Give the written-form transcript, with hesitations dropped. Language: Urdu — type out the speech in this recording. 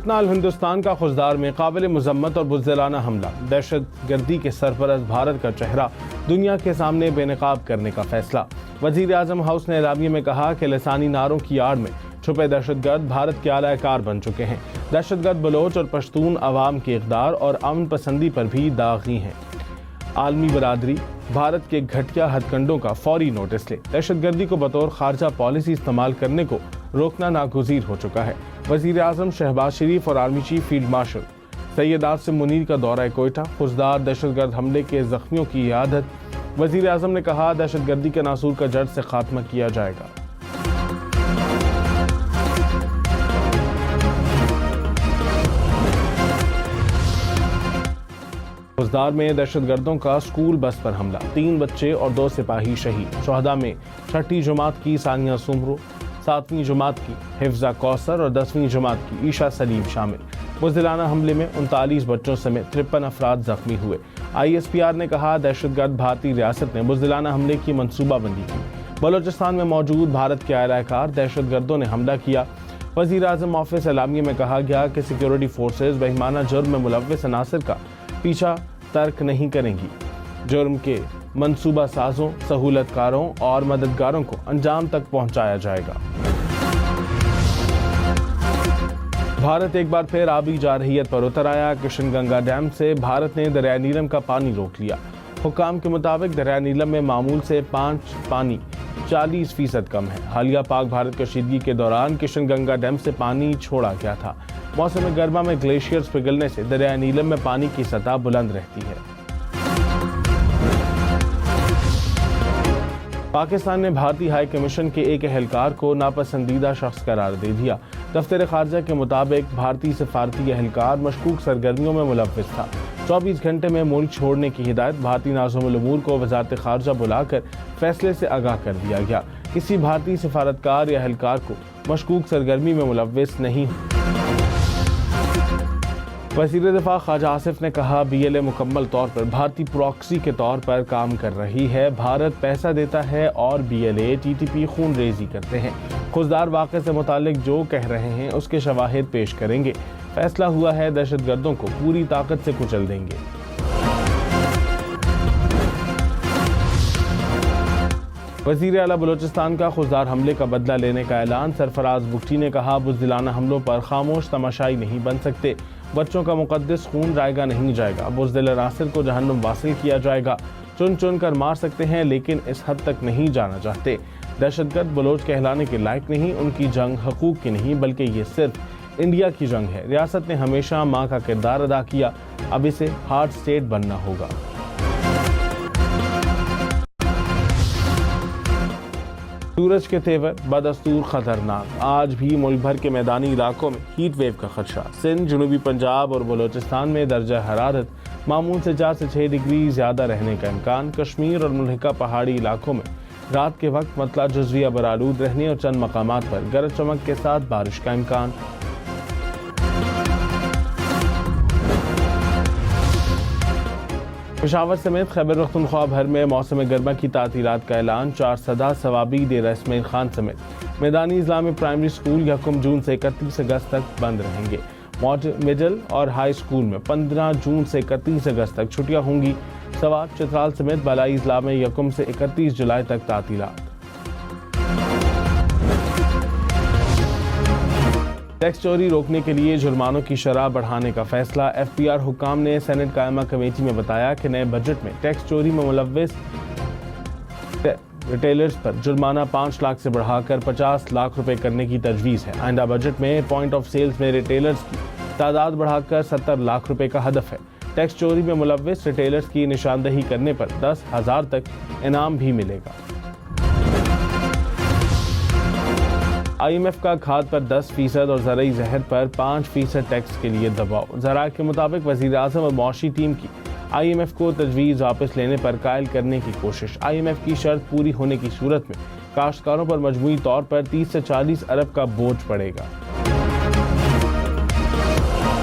راتنال ہندوستان کا خوزدار میں قابل مذمت اور بزدلانہ حملہ، دہشت گردی کے سرپرست بھارت کا چہرہ دنیا کے سامنے بے نقاب کرنے کا فیصلہ۔ وزیر اعظم ہاؤس نے اعلامیے میں کہا کہ لسانی نعروں کی آڑ میں چھپے دہشت گرد بھارت کے اعلی کار بن چکے ہیں۔ دہشت گرد بلوچ اور پشتون عوام کی اقدار اور امن پسندی پر بھی داغی ہیں۔ عالمی برادری بھارت کے گھٹیا ہتھ کنڈوں کا فوری نوٹس لے، دہشت گردی کو بطور خارجہ پالیسی استعمال کرنے کو روکنا ناگزیر ہو چکا ہے۔ وزیر اعظم شہباز شریف اور army chief field marshal Syed Asim Munir کا دورہ کوئٹہ، خوزدار دہشت گرد حملے کے زخمیوں کی عیادت۔ وزیر اعظم نے کہا دہشت گردی کے ناسور کا جڑ سے خاتمہ کیا جائے گا۔ خوزدار میں دہشت گردوں کا سکول بس پر حملہ، 3 بچے اور 2 سپاہی شہید۔ شہداء میں 6ٹھی جماعت کی ثانیہ سمرو، 7ویں جماعت کی حفظہ کوثر اور 10ویں جماعت کی عیشا سلیم شامل۔ بزدلانہ حملے میں 39 بچوں سمیت 53 افراد زخمی ہوئے۔ ISPR نے کہا دہشت گرد بھارتی ریاست نے بزدلانہ حملے کی منصوبہ بندی کی۔ بلوچستان میں موجود بھارت کے اعلی کار دہشت گردوں نے حملہ کیا۔ وزیر اعظم آفس اعلامیے میں کہا گیا کہ سیکیورٹی فورسز بہیمانہ جرم میں ملوث عناصر کا پیچھا ترک نہیں کریں گی۔ جرم کے منصوبہ سازوں، سہولت کاروں اور مددگاروں کو انجام تک پہنچایا جائے گا۔ بھارت ایک بار پھر آبی جارحیت پر اتر آیا۔ کشن گنگا ڈیم سے بھارت نے دریائے نیلم کا پانی روک لیا۔ حکام کے مطابق دریائے نیلم میں معمول سے پانی 40% کم ہے۔ حالیہ پاک بھارت کشیدگی کے دوران کشن گنگا ڈیم سے پانی چھوڑا گیا تھا۔ موسم گرما میں گلیشیئرز پگھلنے سے دریائے نیلم میں پانی کی سطح بلند رہتی ہے۔ پاکستان نے بھارتی ہائی کمیشن کے ایک اہلکار کو ناپسندیدہ شخص قرار دے دیا۔ دفتر خارجہ کے مطابق بھارتی سفارتی اہلکار مشکوک سرگرمیوں میں ملوث تھا۔ 24 گھنٹے میں ملک چھوڑنے کی ہدایت بھارتی نظام الامور کو وزارت خارجہ بلا کر فیصلے سے آگاہ کر دیا گیا۔ کسی بھارتی سفارتکار یا اہلکار کو مشکوک سرگرمی میں ملوث نہیں۔ وزیر دفاع خواجہ آصف نے کہا BLA مکمل طور پر بھارتی پراکسی کے طور پر کام کر رہی ہے۔ بھارت پیسہ دیتا ہے اور BLA TTP خون ریزی کرتے ہیں۔ خوزدار واقعے سے متعلق جو کہہ رہے ہیں اس کے شواہد پیش کریں گے۔ فیصلہ ہوا ہے دہشت گردوں کو پوری طاقت سے کچل دیں گے۔ وزیر اعلیٰ بلوچستان کا خوزدار حملے کا بدلہ لینے کا اعلان۔ سرفراز بگٹی نے کہا بزدلانہ حملوں پر خاموش تماشائی نہیں بن سکتے۔ بچوں کا مقدس خون رائے گا نہیں جائے گا۔ بزدل عناصر کو جہنم واصل کیا جائے گا۔ چن چن کر مار سکتے ہیں لیکن اس حد تک نہیں جانا چاہتے۔ دہشت گرد بلوچ کہلانے کے لائق نہیں۔ ان کی جنگ حقوق کی نہیں بلکہ یہ صرف انڈیا کی جنگ ہے۔ ریاست نے ہمیشہ ماں کا کردار ادا کیا، اب اسے ہارڈ اسٹیٹ بننا ہوگا۔ سورج کے تیور بدستور خطرناک، آج بھی ملک بھر کے میدانی علاقوں میں ہیٹ ویو کا خدشہ۔ سندھ، جنوبی پنجاب اور بلوچستان میں درجہ حرارت معمول سے 4 سے 6 ڈگری زیادہ رہنے کا امکان۔ کشمیر اور ملحقہ پہاڑی علاقوں میں رات کے وقت مطلع جزوی برآلود رہنے اور چند مقامات پر گرج چمک کے ساتھ بارش کا امکان۔ پشاور سمیت خیبر پختونخوا بھر میں موسم گرما کی تعطیلات کا اعلان۔ 4 سدہ، ثوابی، ڈیرہ اسماعیل خان سمیت میدانی اسلامی پرائمری اسکول 1 جون سے 31 اگست تک بند رہیں گے۔ مڈل اور ہائی اسکول میں 15 جون سے 31 اگست تک چھٹیاں ہوں گی۔ سوات، چترال سمیت بالائی اضلاع میں 1 سے 31 جولائی تک تعطیلات۔ ٹیکس چوری روکنے کے لیے جرمانوں کی شرح بڑھانے کا فیصلہ۔ FPR حکام نے سینٹ قائمہ کمیٹی میں بتایا کہ نئے بجٹ میں ٹیکس چوری میں ملوث ریٹیلرز پر جرمانہ 5 لاکھ سے بڑھا کر 50 لاکھ روپے کرنے کی تجویز ہے۔ آئندہ بجٹ میں پوائنٹ آف سیلز میں ریٹیلرز کی تعداد بڑھا کر 70 لاکھ روپے کا ہدف ہے۔ ٹیکس چوری میں ملوث ریٹیلرز کی نشاندہی کرنے پر 10,000 تک انعام بھی ملے گا۔ IMF کا کھاد پر 10% اور زرعی زہر پر 5% ٹیکس کے لیے دباؤ۔ ذرائع کے مطابق وزیر اعظم اور معاشی ٹیم کی IMF کو تجویز واپس لینے پر قائل کرنے کی کوشش۔ IMF کی شرط پوری ہونے کی صورت میں کاشتکاروں پر مجموعی طور پر 30 سے 40 ارب کا بوجھ پڑے گا۔